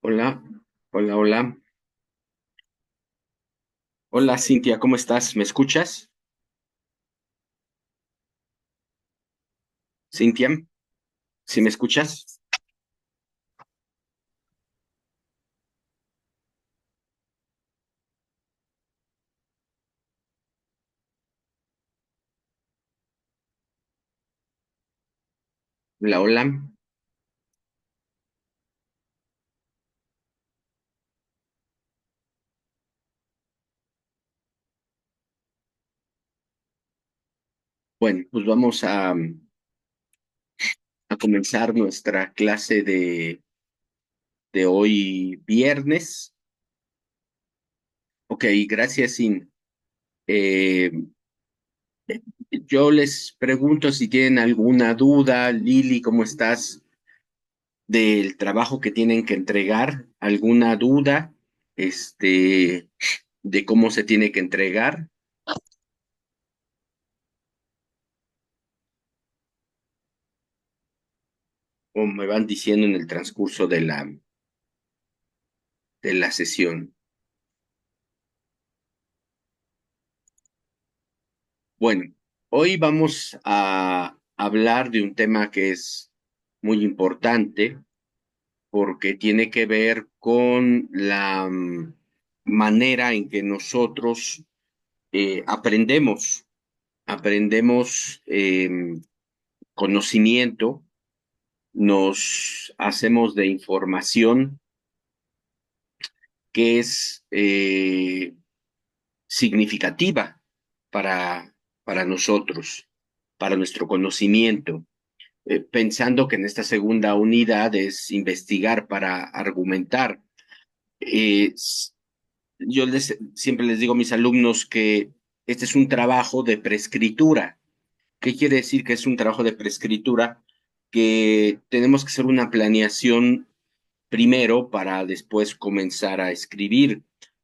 Hola, hola, hola. Hola, Cintia, ¿cómo estás? ¿Me escuchas? Cintia, ¿sí me escuchas? Hola, hola. Bueno, pues vamos a comenzar nuestra clase de hoy viernes. Ok, gracias, Sin. Eh, yo les pregunto si tienen alguna duda. Lili, ¿cómo estás? Del trabajo que tienen que entregar. ¿Alguna duda? De cómo se tiene que entregar. O me van diciendo en el transcurso de la sesión. Bueno, hoy vamos a hablar de un tema que es muy importante porque tiene que ver con la manera en que nosotros aprendemos conocimiento, nos hacemos de información que es significativa para, para nosotros, para nuestro conocimiento, pensando que en esta segunda unidad es investigar para argumentar. Eh, yo siempre les digo a mis alumnos que este es un trabajo de preescritura. ¿Qué quiere decir que es un trabajo de preescritura? Que tenemos que hacer una planeación primero para después comenzar a escribir.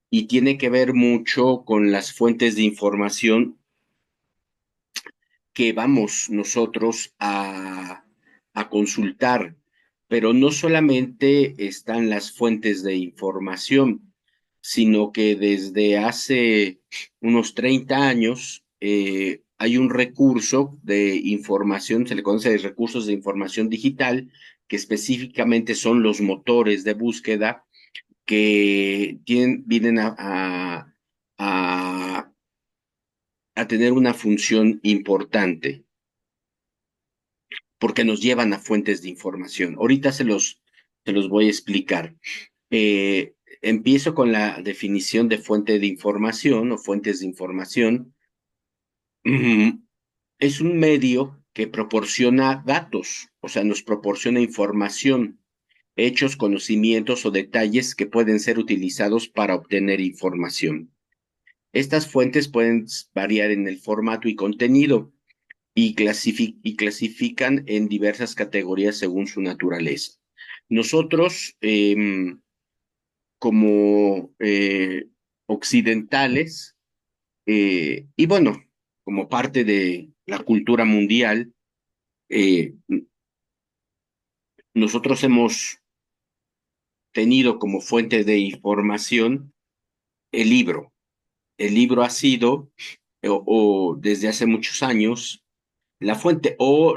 Y tiene que ver mucho con las fuentes de información que vamos nosotros a consultar, pero no solamente están las fuentes de información, sino que desde hace unos 30 años hay un recurso de información, se le conoce de recursos de información digital, que específicamente son los motores de búsqueda que vienen a a tener una función importante porque nos llevan a fuentes de información. Ahorita se los voy a explicar. Empiezo con la definición de fuente de información o fuentes de información. Mm, Es un medio que proporciona datos, o sea, nos proporciona información, hechos, conocimientos o detalles que pueden ser utilizados para obtener información. Estas fuentes pueden variar en el formato y contenido y clasifican en diversas categorías según su naturaleza. Nosotros, como occidentales, y bueno, como parte de la cultura mundial, eh, nosotros hemos tenido como fuente de información el libro. El libro ha sido, o desde hace muchos años, la fuente, o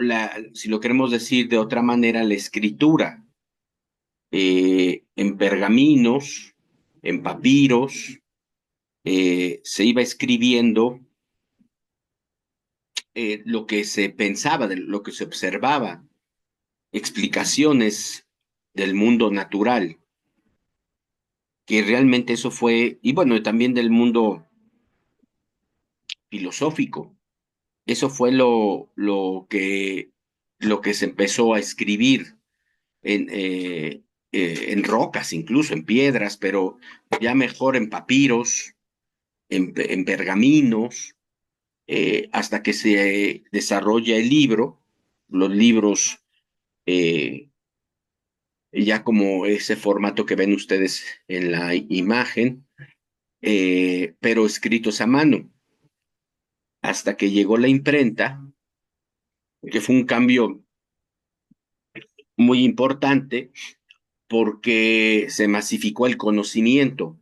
si lo queremos decir de otra manera, la escritura en pergaminos, en papiros, se iba escribiendo lo que se pensaba, de lo que se observaba, explicaciones del mundo natural, que realmente eso fue, y bueno, también del mundo filosófico. Eso fue lo que se empezó a escribir en rocas, incluso en piedras, pero ya mejor en papiros, en pergaminos, hasta que se desarrolla el libro, los libros ya como ese formato que ven ustedes en la imagen, pero escritos a mano, hasta que llegó la imprenta, que fue un cambio muy importante porque se masificó el conocimiento.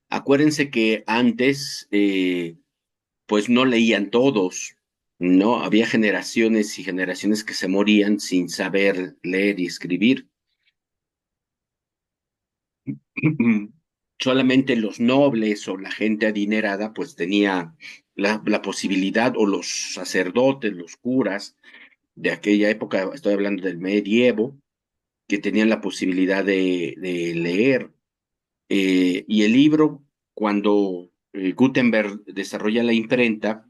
Acuérdense que antes, pues no leían todos, ¿no? Había generaciones y generaciones que se morían sin saber leer y escribir. Solamente los nobles o la gente adinerada, pues tenía la posibilidad, o los sacerdotes, los curas de aquella época, estoy hablando del medievo, que tenían la posibilidad de leer. Y el libro, cuando Gutenberg desarrolla la imprenta,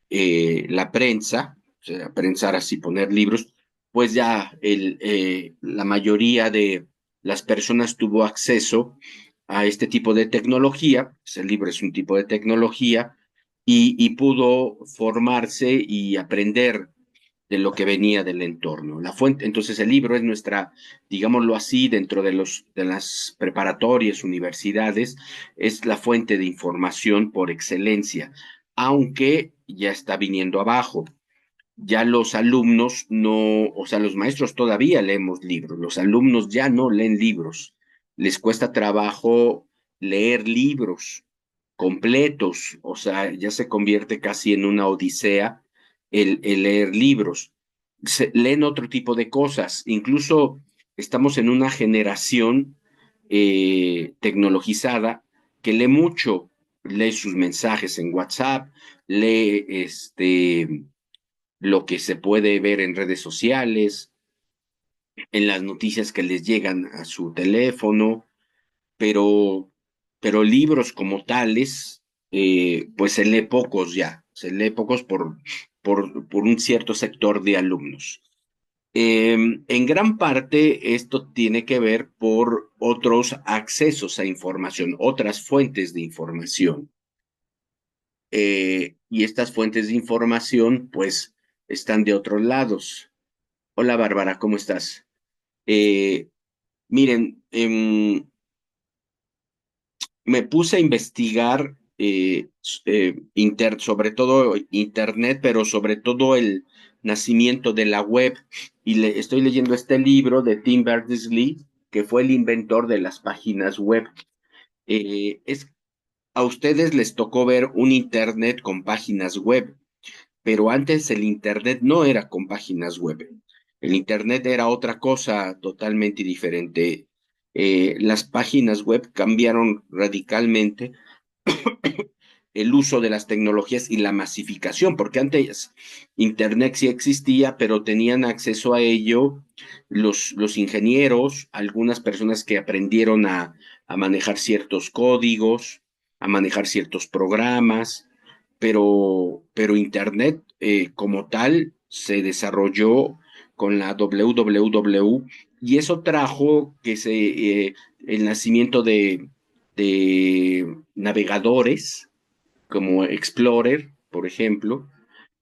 la prensa, o sea, prensar así, poner libros, pues ya la mayoría de las personas tuvo acceso a este tipo de tecnología, pues el libro es un tipo de tecnología, y pudo formarse y aprender de lo que venía del entorno. La fuente, entonces el libro es nuestra, digámoslo así, dentro de las preparatorias, universidades, es la fuente de información por excelencia, aunque ya está viniendo abajo. Ya los alumnos no, o sea, los maestros todavía leemos libros, los alumnos ya no leen libros, les cuesta trabajo leer libros completos, o sea, ya se convierte casi en una odisea el leer libros. Leen otro tipo de cosas, incluso estamos en una generación tecnologizada que lee mucho, lee sus mensajes en WhatsApp, lee lo que se puede ver en redes sociales, en las noticias que les llegan a su teléfono, pero, pero libros como tales, pues se lee pocos ya, se lee pocos por un cierto sector de alumnos. En gran parte esto tiene que ver por otros accesos a información, otras fuentes de información. Y estas fuentes de información, pues, están de otros lados. Hola Bárbara, ¿cómo estás? Eh, Miren, me puse a investigar sobre todo Internet, pero sobre todo el nacimiento de la web. Y estoy leyendo este libro de Tim Berners-Lee, que fue el inventor de las páginas web. Es, a ustedes les tocó ver un Internet con páginas web, pero antes el Internet no era con páginas web. El Internet era otra cosa totalmente diferente. Las páginas web cambiaron radicalmente el uso de las tecnologías y la masificación, porque antes Internet sí existía, pero tenían acceso a ello los ingenieros, algunas personas que aprendieron a manejar ciertos códigos, a manejar ciertos programas, pero Internet como tal se desarrolló con la WWW, y eso trajo el nacimiento de navegadores como Explorer, por ejemplo,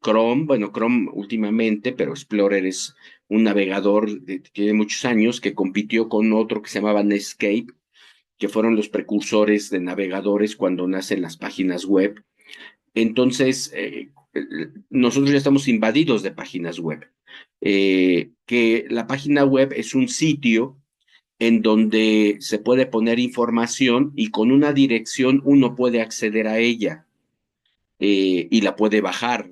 Chrome, bueno, Chrome últimamente, pero Explorer es un navegador que tiene muchos años, que compitió con otro que se llamaba Netscape, que fueron los precursores de navegadores cuando nacen las páginas web. Entonces, nosotros ya estamos invadidos de páginas web. Que la página web es un sitio en donde se puede poner información y con una dirección uno puede acceder a ella, y la puede bajar.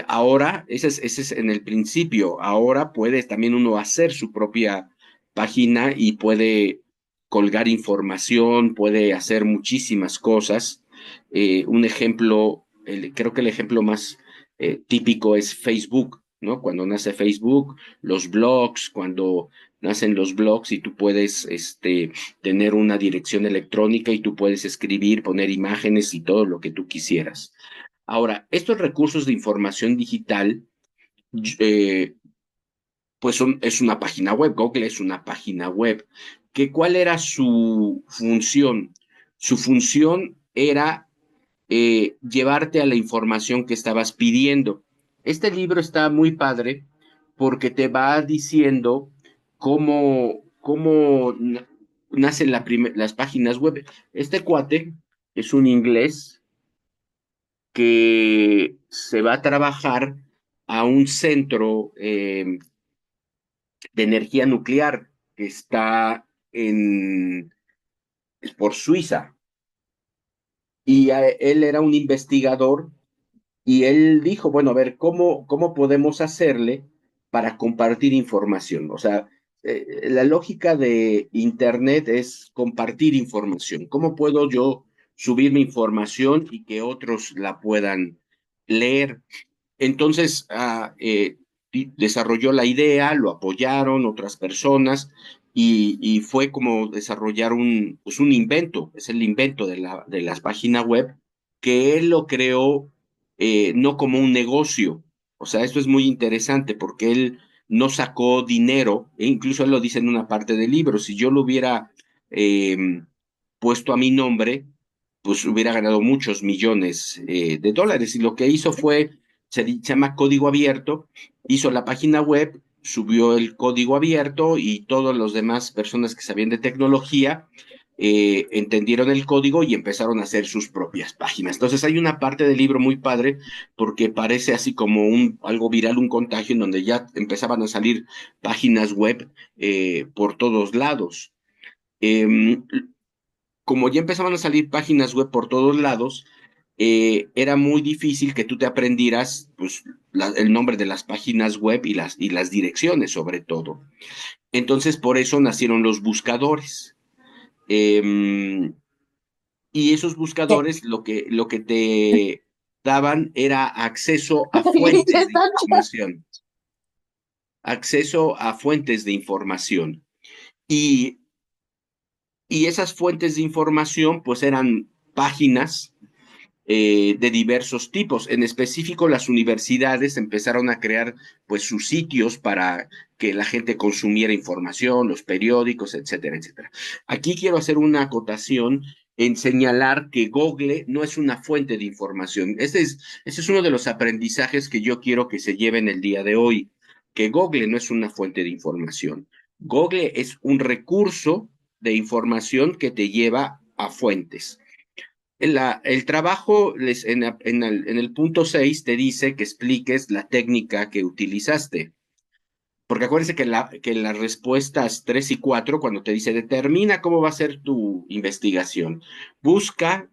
Ahora, ese es en el principio, ahora puede también uno hacer su propia página y puede colgar información, puede hacer muchísimas cosas. Un ejemplo, creo que el ejemplo más típico es Facebook, ¿no? Cuando nace Facebook, los blogs, cuando nacen los blogs y tú puedes tener una dirección electrónica y tú puedes escribir, poner imágenes y todo lo que tú quisieras. Ahora, estos recursos de información digital, eh, pues es una página web, Google es una página web. ¿Cuál era su función? Su función era llevarte a la información que estabas pidiendo. Este libro está muy padre porque te va diciendo cómo nacen las páginas web. Este cuate es un inglés que se va a trabajar a un centro de energía nuclear que está por Suiza. Y él era un investigador y él dijo, bueno, a ver, ¿cómo podemos hacerle para compartir información? O sea, la lógica de Internet es compartir información. ¿Cómo puedo yo subir mi información y que otros la puedan leer? Entonces, desarrolló la idea, lo apoyaron otras personas y fue como desarrollar pues un invento, es el invento de las páginas web, que él lo creó no como un negocio. O sea, esto es muy interesante porque él no sacó dinero, e incluso él lo dice en una parte del libro, si yo lo hubiera eh, puesto a mi nombre, pues hubiera ganado muchos millones de dólares. Y lo que hizo fue se llama código abierto, hizo la página web, subió el código abierto y todas las demás personas que sabían de tecnología entendieron el código y empezaron a hacer sus propias páginas. Entonces hay una parte del libro muy padre porque parece así como algo viral, un contagio en donde ya empezaban a salir páginas web por todos lados. Eh, Como ya empezaban a salir páginas web por todos lados, era muy difícil que tú te aprendieras pues, el nombre de las páginas web y las direcciones sobre todo. Entonces, por eso nacieron los buscadores. Eh, y esos Qué buscadores lo que te daban era acceso a fuentes de interesante. información, acceso a fuentes de información. Y, y esas fuentes de información pues eran páginas de diversos tipos. En específico, las universidades empezaron a crear pues sus sitios para que la gente consumiera información, los periódicos, etcétera, etcétera. Aquí quiero hacer una acotación en señalar que Google no es una fuente de información. Ese es uno de los aprendizajes que yo quiero que se lleven el día de hoy, que Google no es una fuente de información. Google es un recurso de información que te lleva a fuentes. El trabajo en el punto 6 te dice que expliques la técnica que utilizaste. Porque acuérdense que las respuestas 3 y 4 cuando te dice determina cómo va a ser tu investigación, busca,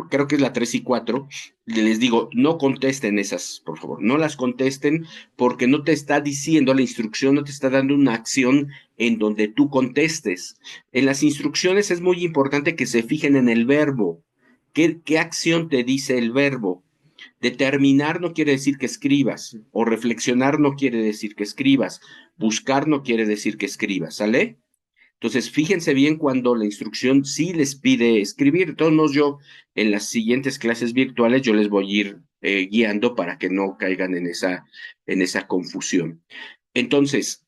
creo que es la 3 y 4 les digo, no contesten esas, por favor, no las contesten porque no te está diciendo la instrucción, no te está dando una acción en donde tú contestes. En las instrucciones es muy importante que se fijen en el verbo. ¿Qué acción te dice el verbo? Determinar no quiere decir que escribas, o reflexionar no quiere decir que escribas, buscar no quiere decir que escribas, ¿sale? Entonces, fíjense bien cuando la instrucción sí les pide escribir. De todos modos, yo en las siguientes clases virtuales yo les voy a ir guiando para que no caigan en esa confusión. Entonces,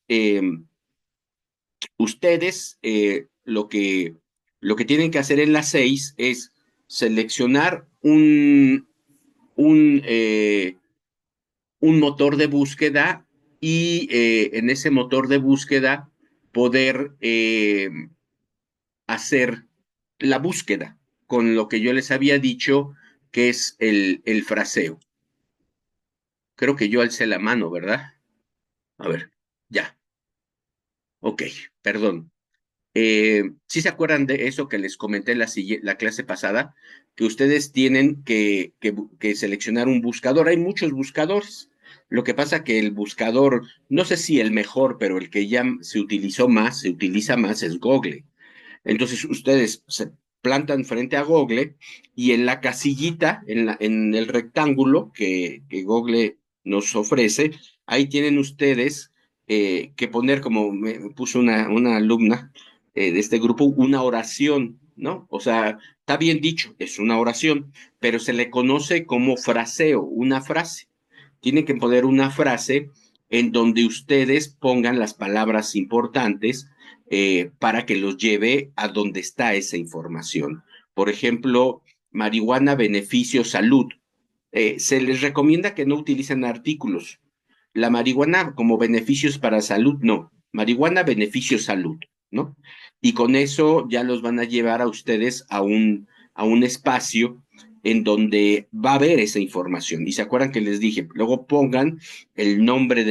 ustedes lo que tienen que hacer en las 6 es seleccionar un, eh, un motor de búsqueda y en ese motor de búsqueda poder hacer la búsqueda con lo que yo les había dicho que es el fraseo. Creo que yo alcé la mano, ¿verdad? A ver, ya, ok, perdón. ¿Sí se acuerdan de eso que les comenté en la clase pasada? Que ustedes tienen que seleccionar un buscador. Hay muchos buscadores. Lo que pasa que el buscador, no sé si el mejor, pero el que ya se utiliza más es Google. Entonces ustedes se plantan frente a Google y en la casillita, en el rectángulo que Google nos ofrece, ahí tienen ustedes que poner, como me puso una alumna de este grupo, una oración, ¿no? O sea, está bien dicho, es una oración, pero se le conoce como fraseo, una frase. Tienen que poner una frase en donde ustedes pongan las palabras importantes para que los lleve a donde está esa información. Por ejemplo, marihuana, beneficio, salud. Se les recomienda que no utilicen artículos. La marihuana como beneficios para salud, no. Marihuana, beneficio, salud, ¿no? Y con eso ya los van a llevar a ustedes a un espacio en donde va a haber esa información. Y se acuerdan que les dije, luego pongan el nombre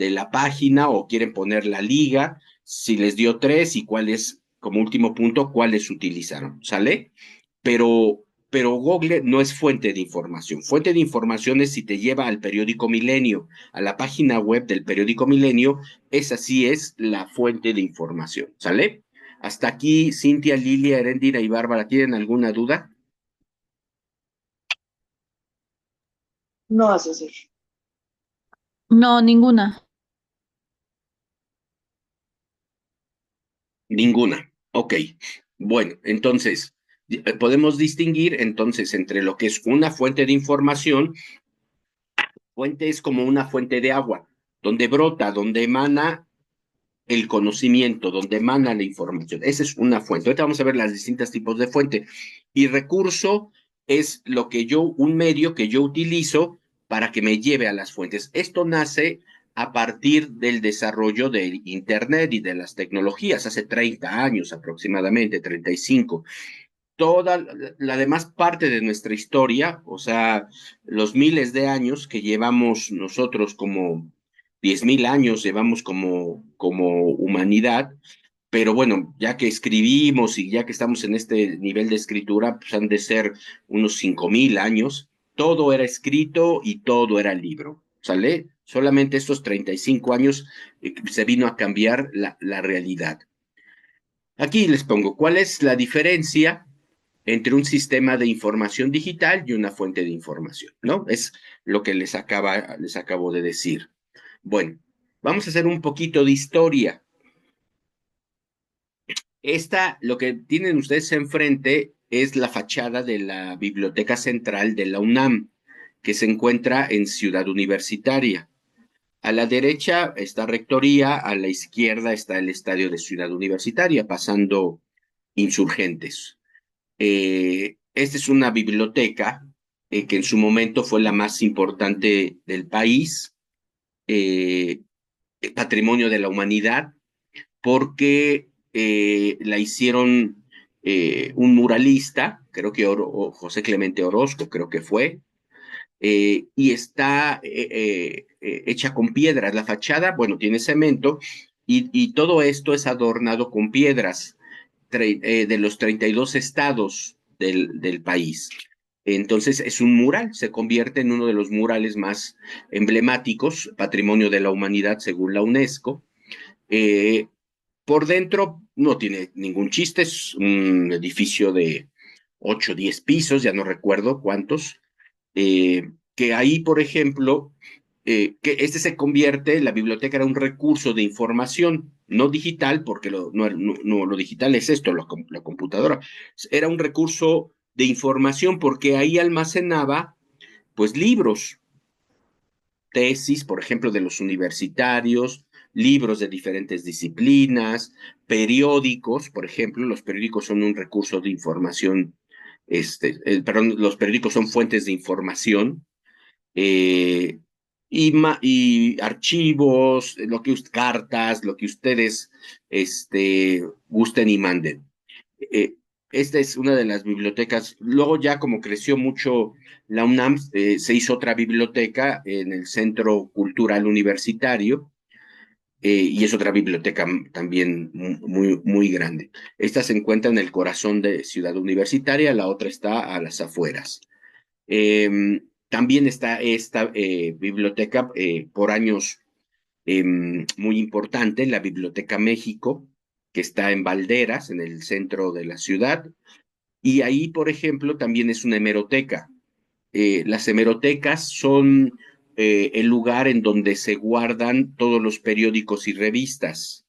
de la página o quieren poner la liga, si les dio tres y cuáles, como último punto, cuáles utilizaron, ¿sale? Pero Google no es fuente de información. Fuente de información es si te lleva al periódico Milenio, a la página web del periódico Milenio, esa sí es la fuente de información, ¿sale? Hasta aquí, Cintia, Lilia, Erendira y Bárbara, ¿tienen alguna duda? No, asesor. No, ninguna. Ninguna. Ok. Bueno, entonces, podemos distinguir entonces entre lo que es una fuente de información. Fuente es como una fuente de agua, donde brota, donde emana el conocimiento, donde emana la información. Esa es una fuente. Ahorita vamos a ver los distintos tipos de fuente. Y recurso es lo que yo, un medio que yo utilizo para que me lleve a las fuentes. Esto nace a partir del desarrollo del Internet y de las tecnologías, hace 30 años aproximadamente, 35. Toda la demás parte de nuestra historia, o sea, los miles de años que llevamos nosotros como 10.000 años, llevamos como humanidad, pero bueno, ya que escribimos y ya que estamos en este nivel de escritura, pues han de ser unos 5.000 años, todo era escrito y todo era libro, ¿sale? Solamente estos 35 años se vino a cambiar la realidad. Aquí les pongo, ¿cuál es la diferencia entre un sistema de información digital y una fuente de información? ¿No? Es lo que les acabo de decir. Bueno, vamos a hacer un poquito de historia. Lo que tienen ustedes enfrente es la fachada de la Biblioteca Central de la UNAM, que se encuentra en Ciudad Universitaria. A la derecha está Rectoría, a la izquierda está el Estadio de Ciudad Universitaria, pasando Insurgentes. Esta es una biblioteca que en su momento fue la más importante del país, eh, patrimonio de la humanidad, porque la hicieron un muralista, creo que José Clemente Orozco, creo que fue, y está hecha con piedras. La fachada, bueno, tiene cemento y todo esto es adornado con piedras de los 32 estados del país. Entonces es un mural, se convierte en uno de los murales más emblemáticos, patrimonio de la humanidad según la UNESCO. Eh, por dentro no tiene ningún chiste, es un edificio de 8 o 10 pisos, ya no recuerdo cuántos, que ahí, por ejemplo, que este se convierte, la biblioteca era un recurso de información, no digital, porque lo digital es esto, la computadora, era un recurso de información porque ahí almacenaba, pues, libros, tesis, por ejemplo, de los universitarios, libros de diferentes disciplinas, periódicos, por ejemplo, los periódicos son un recurso de información, perdón, los periódicos son fuentes de información, eh, y archivos, cartas, lo que ustedes gusten y manden. Eh, Esta es una de las bibliotecas. Luego ya como creció mucho la UNAM, se hizo otra biblioteca en el Centro Cultural Universitario, y es otra biblioteca también muy, muy grande. Esta se encuentra en el corazón de Ciudad Universitaria, la otra está a las afueras. También está esta biblioteca por años muy importante, la Biblioteca México, que está en Valderas, en el centro de la ciudad. Y ahí, por ejemplo, también es una hemeroteca. Las hemerotecas son el lugar en donde se guardan todos los periódicos y revistas.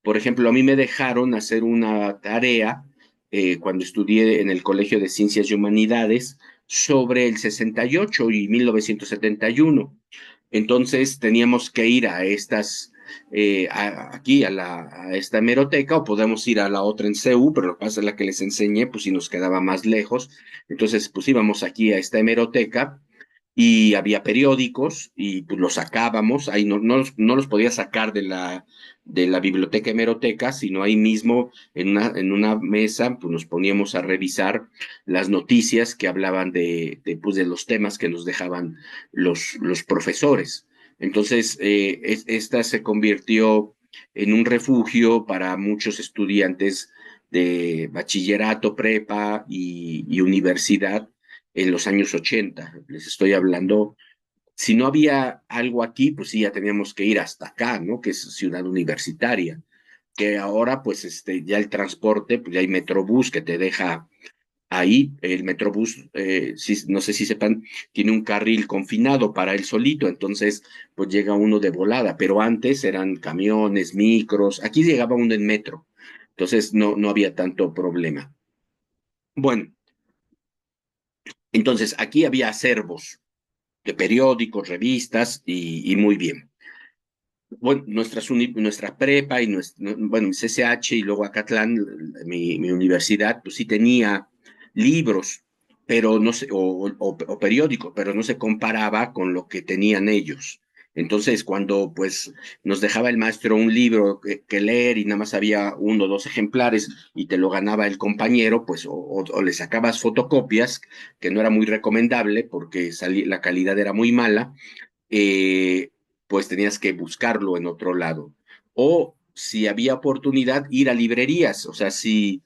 Por ejemplo, a mí me dejaron hacer una tarea cuando estudié en el Colegio de Ciencias y Humanidades sobre el 68 y 1971. Entonces teníamos que ir a aquí a esta hemeroteca, o podemos ir a la otra en CEU, pero lo que pasa es la que les enseñé, pues si nos quedaba más lejos. Entonces, pues íbamos aquí a esta hemeroteca y había periódicos y pues los sacábamos, ahí no los podía sacar de la biblioteca hemeroteca, sino ahí mismo en una mesa pues nos poníamos a revisar las noticias que hablaban pues, de los temas que nos dejaban los profesores. Entonces, esta se convirtió en un refugio para muchos estudiantes de bachillerato, prepa y universidad en los años 80. Les estoy hablando, si no había algo aquí, pues sí, ya teníamos que ir hasta acá, ¿no? Que es ciudad universitaria, que ahora pues ya el transporte, pues ya hay Metrobús que te deja ahí. El Metrobús, no sé si sepan, tiene un carril confinado para él solito, entonces pues llega uno de volada, pero antes eran camiones, micros, aquí llegaba uno en metro, entonces no había tanto problema. Bueno, entonces aquí había acervos de periódicos, revistas y muy bien. Bueno, nuestra prepa y bueno, mi CCH y luego Acatlán, mi universidad, pues sí tenía libros, pero no sé, o periódicos, pero no se comparaba con lo que tenían ellos. Entonces, cuando pues nos dejaba el maestro un libro que leer y nada más había uno o dos ejemplares y te lo ganaba el compañero, pues o le sacabas fotocopias, que no era muy recomendable porque la calidad era muy mala, eh, pues tenías que buscarlo en otro lado. O si había oportunidad, ir a librerías. O sea, si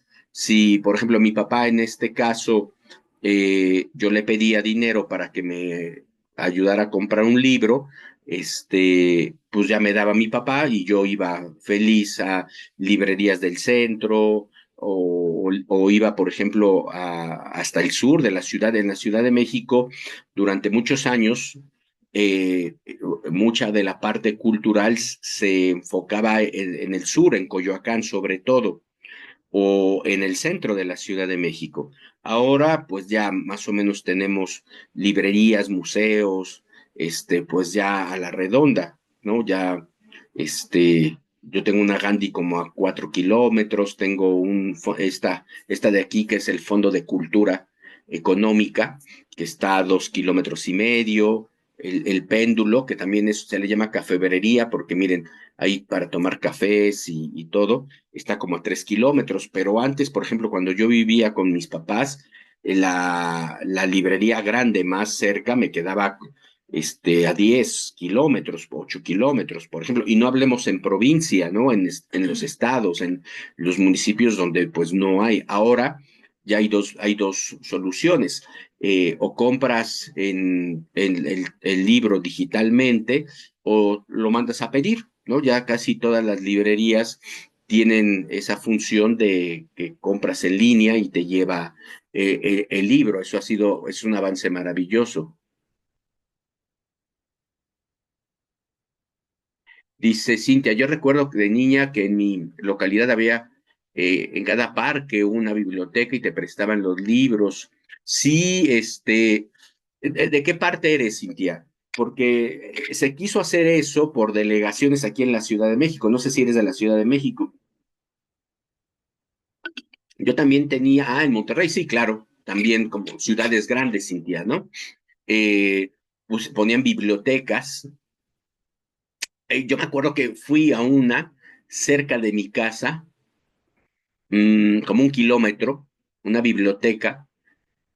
por ejemplo, mi papá en este caso, yo le pedía dinero para que me ayudara a comprar un libro, pues ya me daba mi papá y yo iba feliz a librerías del centro. O iba, por ejemplo, hasta el sur de la ciudad, en la Ciudad de México, durante muchos años, eh, mucha de la parte cultural se enfocaba en el sur, en Coyoacán sobre todo, o en el centro de la Ciudad de México. Ahora, pues ya más o menos tenemos librerías, museos, pues ya a la redonda, ¿no? Ya, yo tengo una Gandhi como a 4 kilómetros, tengo esta de aquí que es el Fondo de Cultura Económica, que está a 2,5 kilómetros, el péndulo, que también se le llama cafebrería, porque miren, ahí para tomar cafés y todo, está como a 3 kilómetros, pero antes, por ejemplo, cuando yo vivía con mis papás, la librería grande más cerca me quedaba a 10 kilómetros, 8 kilómetros, por ejemplo, y no hablemos en provincia, ¿no? En los estados, en los municipios donde pues no hay. Ahora ya hay dos soluciones. O compras el libro digitalmente o lo mandas a pedir, ¿no? Ya casi todas las librerías tienen esa función de que compras en línea y te lleva el libro. Eso es un avance maravilloso. Dice Cintia, yo recuerdo que de niña que en mi localidad había en cada parque una biblioteca y te prestaban los libros. Sí, ¿de qué parte eres, Cintia? Porque se quiso hacer eso por delegaciones aquí en la Ciudad de México. No sé si eres de la Ciudad de México. Yo también en Monterrey, sí, claro, también como ciudades grandes, Cintia, ¿no? Pues ponían bibliotecas. Yo me acuerdo que fui a una cerca de mi casa, como 1 kilómetro, una biblioteca,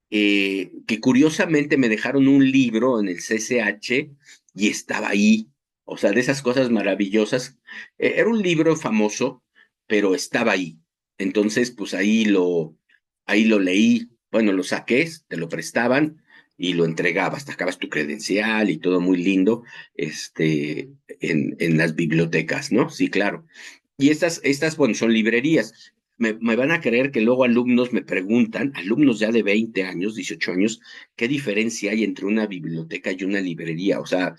que curiosamente me dejaron un libro en el CCH y estaba ahí. O sea, de esas cosas maravillosas. Era un libro famoso, pero estaba ahí. Entonces, pues ahí lo leí. Bueno, lo saqué, te lo prestaban y lo entregabas. Sacabas tu credencial y todo muy lindo, en las bibliotecas, ¿no? Sí, claro. Y bueno, son librerías. Me van a creer que luego alumnos me preguntan, alumnos ya de 20 años, 18 años, ¿qué diferencia hay entre una biblioteca y una librería? O sea,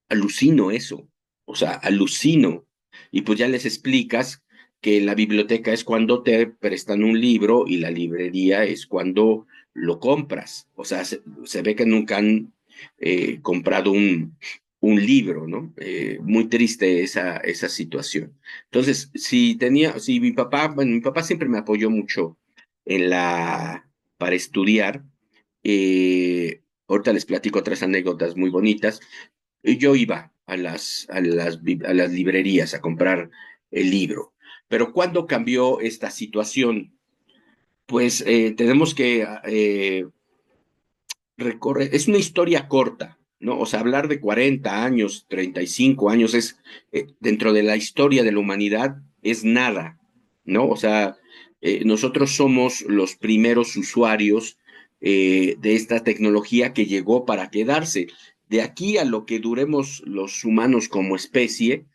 alucino eso, o sea, alucino. Y pues ya les explicas que la biblioteca es cuando te prestan un libro y la librería es cuando lo compras. O sea, se ve que nunca han comprado un libro, ¿no? Muy triste esa situación. Entonces, si bueno, mi papá siempre me apoyó mucho en para estudiar. Ahorita les platico otras anécdotas muy bonitas. Yo iba a las librerías a comprar el libro. Pero ¿cuándo cambió esta situación? Pues tenemos que recorrer, es una historia corta, ¿no? O sea, hablar de 40 años, 35 años es, dentro de la historia de la humanidad, es nada, ¿no? O sea, nosotros somos los primeros usuarios de esta tecnología que llegó para quedarse. De aquí a lo que duremos los humanos como especie,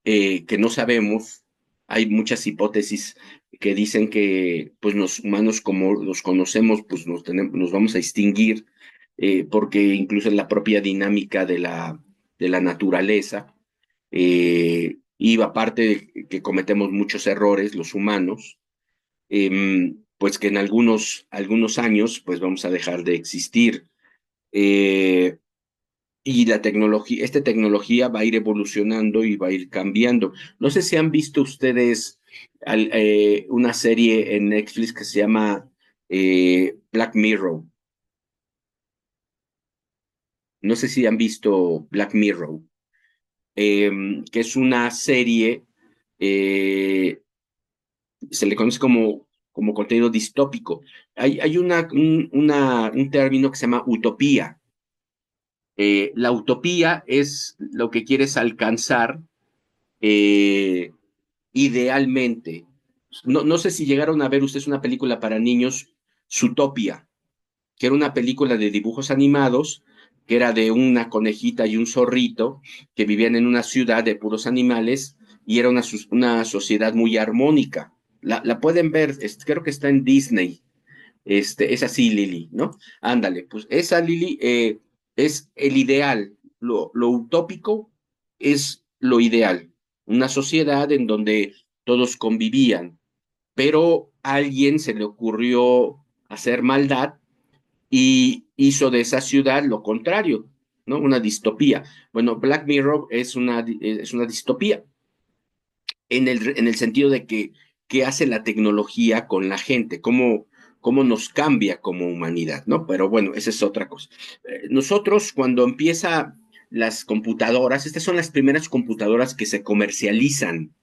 que no sabemos, hay muchas hipótesis que dicen que pues los humanos como los conocemos, pues nos vamos a extinguir, porque incluso en la propia dinámica de la naturaleza, y aparte de que cometemos muchos errores los humanos, pues que en algunos años pues vamos a dejar de existir. Eh, y la tecnología, esta tecnología va a ir evolucionando y va a ir cambiando. No sé si han visto ustedes una serie en Netflix que se llama Black Mirror. No sé si han visto Black Mirror, que es una serie, eh, se le conoce como contenido distópico. Hay un término que se llama utopía. La utopía es lo que quieres alcanzar, eh, idealmente. No sé si llegaron a ver ustedes una película para niños, Zootopia, que era una película de dibujos animados, que era de una conejita y un zorrito que vivían en una ciudad de puros animales y era una sociedad muy armónica. La pueden ver, creo que está en Disney. Es así, Lili, ¿no? Ándale, pues esa Lili, es el ideal. Lo utópico es lo ideal. Una sociedad en donde todos convivían, pero a alguien se le ocurrió hacer maldad y hizo de esa ciudad lo contrario, ¿no? Una distopía. Bueno, Black Mirror es una distopía en el sentido de que qué hace la tecnología con la gente, cómo nos cambia como humanidad, ¿no? Pero bueno, esa es otra cosa. Nosotros, cuando empieza las computadoras, estas son las primeras computadoras que se comercializan.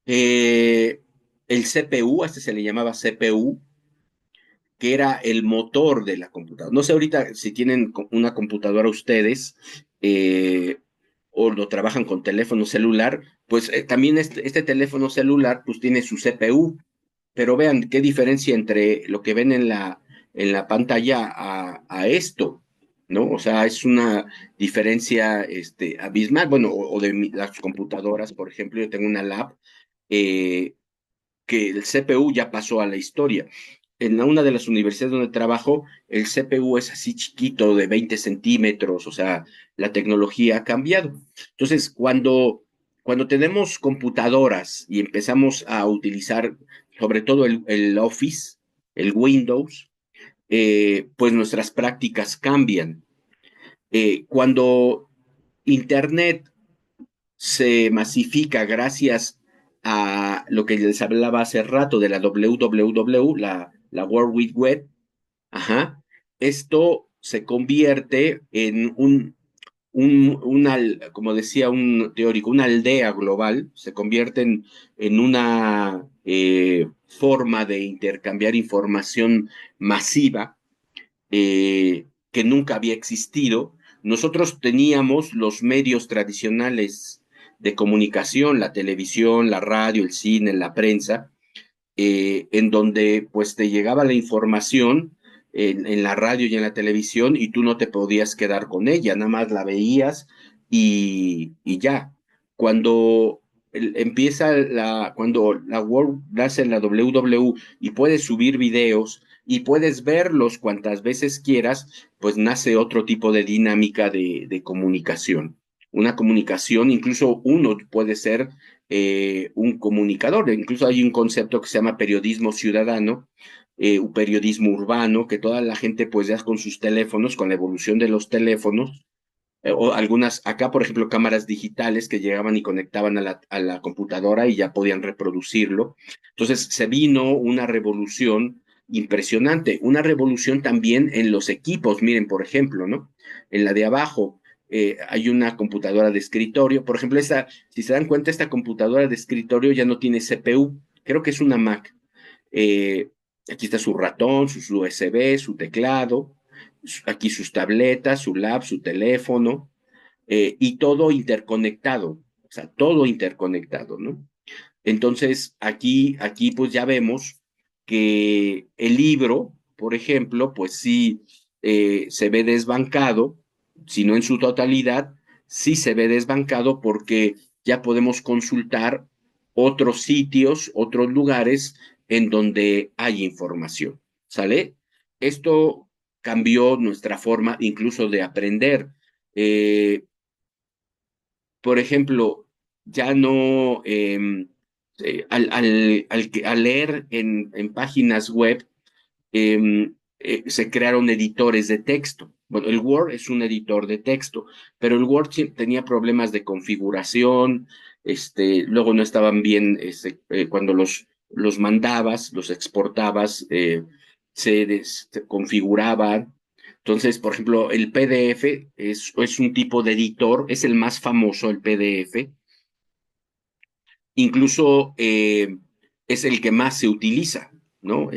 Eh, el CPU, a este se le llamaba CPU, que era el motor de la computadora. No sé ahorita si tienen una computadora ustedes, o lo trabajan con teléfono celular, pues también este teléfono celular pues tiene su CPU, pero vean qué diferencia entre lo que ven en la pantalla a esto, ¿no? O sea, es una diferencia abismal. Bueno, o de las computadoras, por ejemplo, yo tengo una lab, eh, que el CPU ya pasó a la historia. En una de las universidades donde trabajo, el CPU es así chiquito, de 20 centímetros, o sea, la tecnología ha cambiado. Entonces, cuando tenemos computadoras y empezamos a utilizar sobre todo el Office, el Windows, pues nuestras prácticas cambian. Cuando Internet se masifica gracias a lo que les hablaba hace rato de la WWW, la World Wide Web. Ajá. Esto se convierte en como decía un teórico, una aldea global, se convierte en una forma de intercambiar información masiva, que nunca había existido. Nosotros teníamos los medios tradicionales de comunicación, la televisión, la radio, el cine, la prensa, en donde pues te llegaba la información en la radio y en la televisión y tú no te podías quedar con ella, nada más la veías y ya. Cuando cuando la World nace la WW y puedes subir videos y puedes verlos cuantas veces quieras, pues nace otro tipo de dinámica de comunicación. Una comunicación, incluso uno puede ser un comunicador. Incluso hay un concepto que se llama periodismo ciudadano, un periodismo urbano, que toda la gente pues ya con sus teléfonos, con la evolución de los teléfonos, o algunas, acá por ejemplo, cámaras digitales que llegaban y conectaban a la computadora y ya podían reproducirlo. Entonces se vino una revolución impresionante, una revolución también en los equipos. Miren, por ejemplo, ¿no? En la de abajo, hay una computadora de escritorio. Por ejemplo, si se dan cuenta, esta computadora de escritorio ya no tiene CPU, creo que es una Mac. Eh, Aquí está su ratón, sus USB, su teclado, aquí sus tabletas, su lab, su teléfono, y todo interconectado, o sea, todo interconectado, ¿no? Entonces, aquí pues ya vemos que el libro, por ejemplo, pues sí se ve desbancado, si no en su totalidad, sí se ve desbancado porque ya podemos consultar otros sitios, otros lugares en donde hay información, ¿sale? Esto cambió nuestra forma incluso de aprender. Eh, por ejemplo, ya no, al leer en páginas web, se crearon editores de texto. Bueno, el Word es un editor de texto, pero el Word tenía problemas de configuración, luego no estaban bien, cuando los mandabas, los exportabas, se configuraban. Entonces, por ejemplo, el PDF es un tipo de editor, es el más famoso, el PDF. Incluso es el que más se utiliza, ¿no?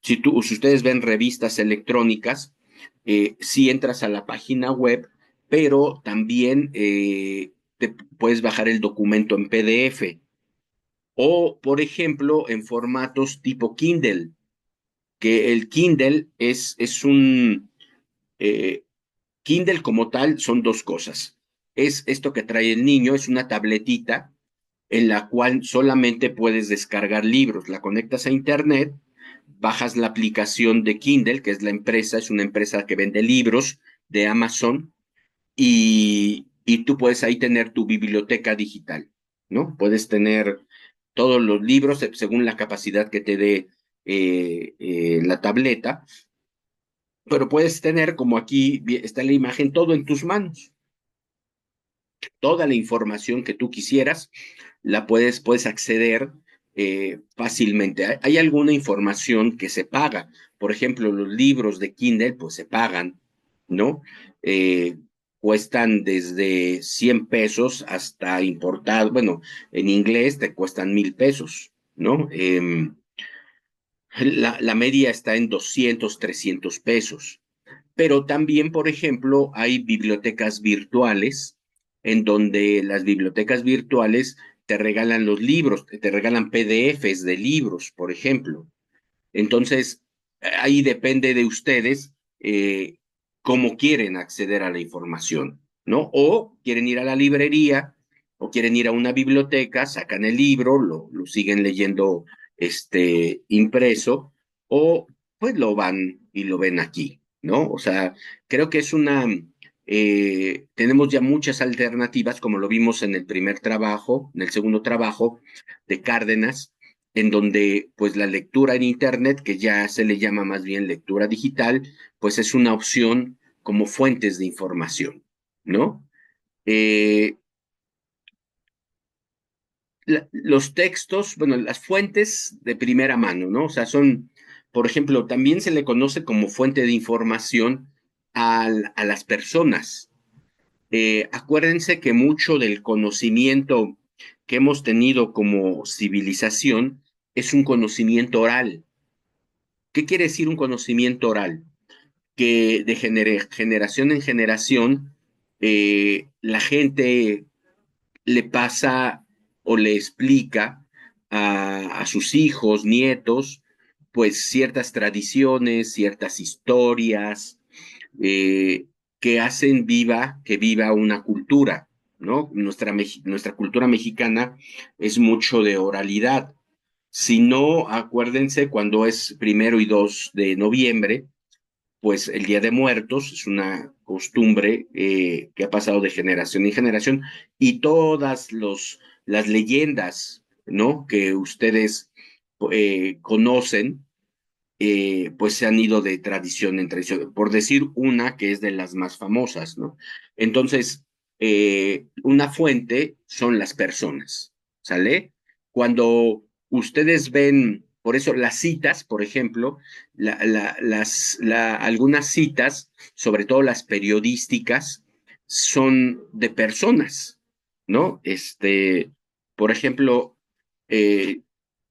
Si ustedes ven revistas electrónicas, sí entras a la página web, pero también te puedes bajar el documento en PDF o, por ejemplo, en formatos tipo Kindle, que el Kindle es eh, Kindle como tal son dos cosas. Es esto que trae el niño, es una tabletita en la cual solamente puedes descargar libros. La conectas a internet, bajas la aplicación de Kindle, que es la empresa, es una empresa que vende libros de Amazon, y tú puedes ahí tener tu biblioteca digital, ¿no? Puedes tener todos los libros según la capacidad que te dé la tableta, pero puedes tener, como aquí está la imagen, todo en tus manos. Toda la información que tú quisieras la puedes acceder fácilmente. Hay alguna información que se paga. Por ejemplo, los libros de Kindle, pues se pagan, ¿no? Eh, Cuestan desde 100 pesos hasta importado. Bueno, en inglés te cuestan 1000 pesos, ¿no? La media está en 200, 300 pesos. Pero también, por ejemplo, hay bibliotecas virtuales en donde las bibliotecas virtuales te regalan los libros, te regalan PDFs de libros, por ejemplo. Entonces, ahí depende de ustedes cómo quieren acceder a la información, ¿no? O quieren ir a la librería o quieren ir a una biblioteca, sacan el libro, lo siguen leyendo impreso, o pues lo van y lo ven aquí, ¿no? O sea, creo que tenemos ya muchas alternativas, como lo vimos en el primer trabajo, en el segundo trabajo de Cárdenas, en donde pues la lectura en Internet, que ya se le llama más bien lectura digital, pues es una opción como fuentes de información, ¿no? Eh, los textos, bueno, las fuentes de primera mano, ¿no? O sea, por ejemplo, también se le conoce como fuente de información a las personas. Acuérdense que mucho del conocimiento que hemos tenido como civilización es un conocimiento oral. ¿Qué quiere decir un conocimiento oral? Que de generación en generación la gente le pasa o le explica a sus hijos, nietos, pues ciertas tradiciones, ciertas historias eh, que hacen que viva una cultura, ¿no? Nuestra cultura mexicana es mucho de oralidad. Si no, acuérdense, cuando es 1 y 2 de noviembre, pues el Día de Muertos es una costumbre que ha pasado de generación en generación, y las leyendas, ¿no? Que ustedes conocen, pues se han ido de tradición en tradición, por decir una que es de las más famosas, ¿no? Entonces, una fuente son las personas, ¿sale? Cuando ustedes ven, por eso las citas, por ejemplo, algunas citas, sobre todo las periodísticas, son de personas, ¿no? Por ejemplo, eh,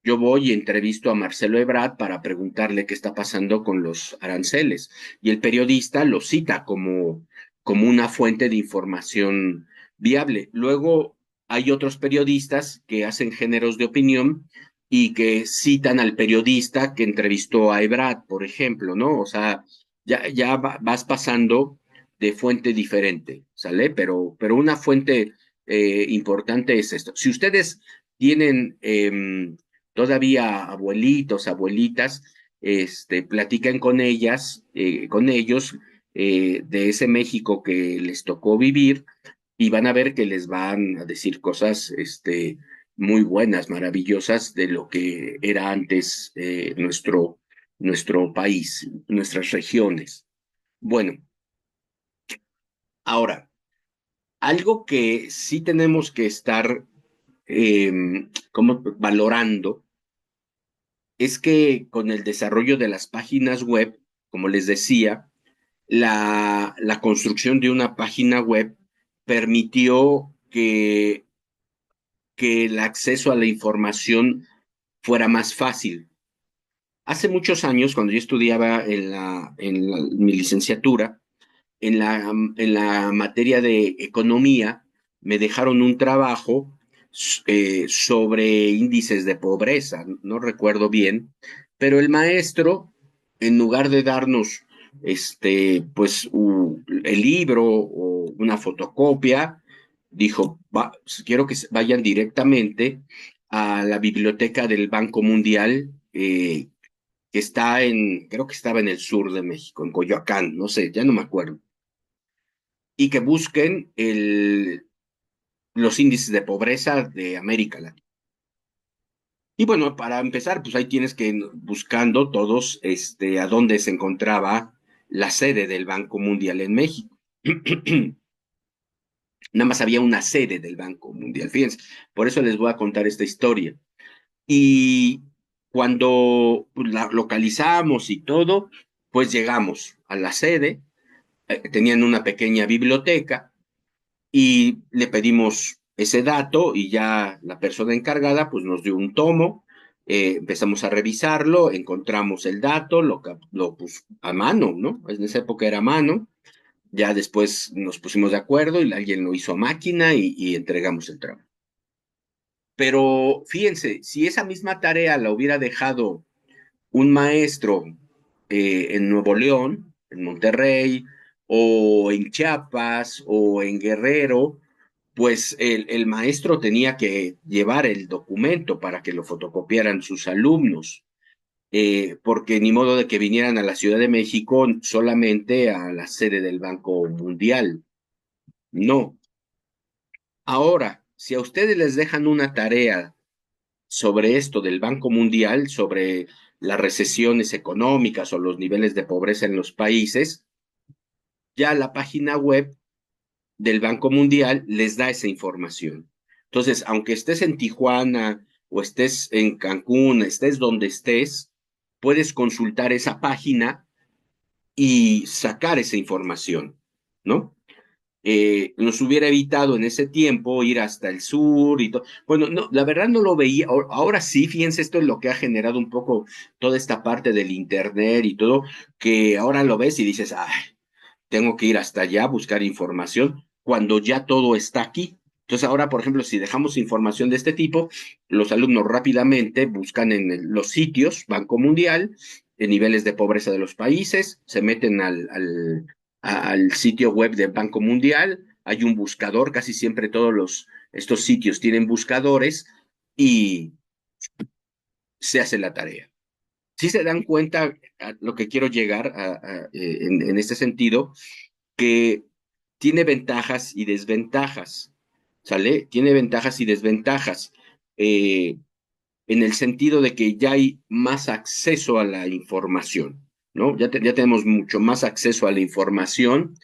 yo voy y entrevisto a Marcelo Ebrard para preguntarle qué está pasando con los aranceles. Y el periodista lo cita como una fuente de información viable. Luego hay otros periodistas que hacen géneros de opinión y que citan al periodista que entrevistó a Ebrard, por ejemplo, ¿no? O sea, ya vas pasando de fuente diferente, ¿sale? Pero una fuente importante es esto. Si ustedes tienen todavía abuelitos, abuelitas, platican con ellas, con ellos, de ese México que les tocó vivir y van a ver que les van a decir cosas, muy buenas, maravillosas de lo que era antes nuestro país, nuestras regiones. Bueno, ahora, algo que sí tenemos que estar como valorando es que con el desarrollo de las páginas web, como les decía, la construcción de una página web permitió que el acceso a la información fuera más fácil. Hace muchos años, cuando yo estudiaba mi licenciatura, en la materia de economía, me dejaron un trabajo sobre índices de pobreza, no recuerdo bien, pero el maestro, en lugar de darnos pues el libro o una fotocopia, dijo, quiero que vayan directamente a la biblioteca del Banco Mundial, que creo que estaba en el sur de México, en Coyoacán, no sé, ya no me acuerdo, y que busquen los índices de pobreza de América Latina. Y bueno, para empezar, pues ahí tienes que ir buscando todos, a dónde se encontraba la sede del Banco Mundial en México. Nada más había una sede del Banco Mundial, fíjense. Por eso les voy a contar esta historia. Y cuando pues, la localizamos y todo, pues llegamos a la sede. Tenían una pequeña biblioteca y le pedimos ese dato y ya la persona encargada pues nos dio un tomo, empezamos a revisarlo, encontramos el dato, lo pues, a mano, ¿no? En esa época era a mano, ya después nos pusimos de acuerdo y alguien lo hizo a máquina y entregamos el trabajo. Pero fíjense, si esa misma tarea la hubiera dejado un maestro en Nuevo León, en Monterrey, o en Chiapas, o en Guerrero, pues el maestro tenía que llevar el documento para que lo fotocopiaran sus alumnos, porque ni modo de que vinieran a la Ciudad de México solamente a la sede del Banco Mundial. No. Ahora, si a ustedes les dejan una tarea sobre esto del Banco Mundial, sobre las recesiones económicas o los niveles de pobreza en los países, ya la página web del Banco Mundial les da esa información. Entonces, aunque estés en Tijuana o estés en Cancún, estés donde estés, puedes consultar esa página y sacar esa información, ¿no? Nos hubiera evitado en ese tiempo ir hasta el sur y todo. Bueno, no, la verdad no lo veía. Ahora sí, fíjense, esto es lo que ha generado un poco toda esta parte del internet y todo, que ahora lo ves y dices, ay, tengo que ir hasta allá a buscar información cuando ya todo está aquí. Entonces ahora, por ejemplo, si dejamos información de este tipo, los alumnos rápidamente buscan en los sitios, Banco Mundial, en niveles de pobreza de los países, se meten al sitio web del Banco Mundial, hay un buscador, casi siempre estos sitios tienen buscadores y se hace la tarea. Si se dan cuenta a lo que quiero llegar en este sentido, que tiene ventajas y desventajas, ¿sale? Tiene ventajas y desventajas, en el sentido de que ya hay más acceso a la información, ¿no? Ya tenemos mucho más acceso a la información,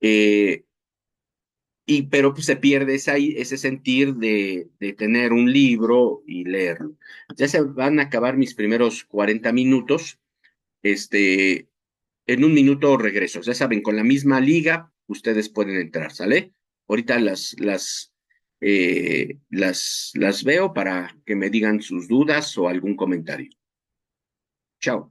eh, pero pues se pierde ese sentir de tener un libro y leerlo. Ya se van a acabar mis primeros 40 minutos, este, en un minuto regreso. Ya saben, con la misma liga ustedes pueden entrar, ¿sale? Ahorita las veo para que me digan sus dudas o algún comentario. Chao.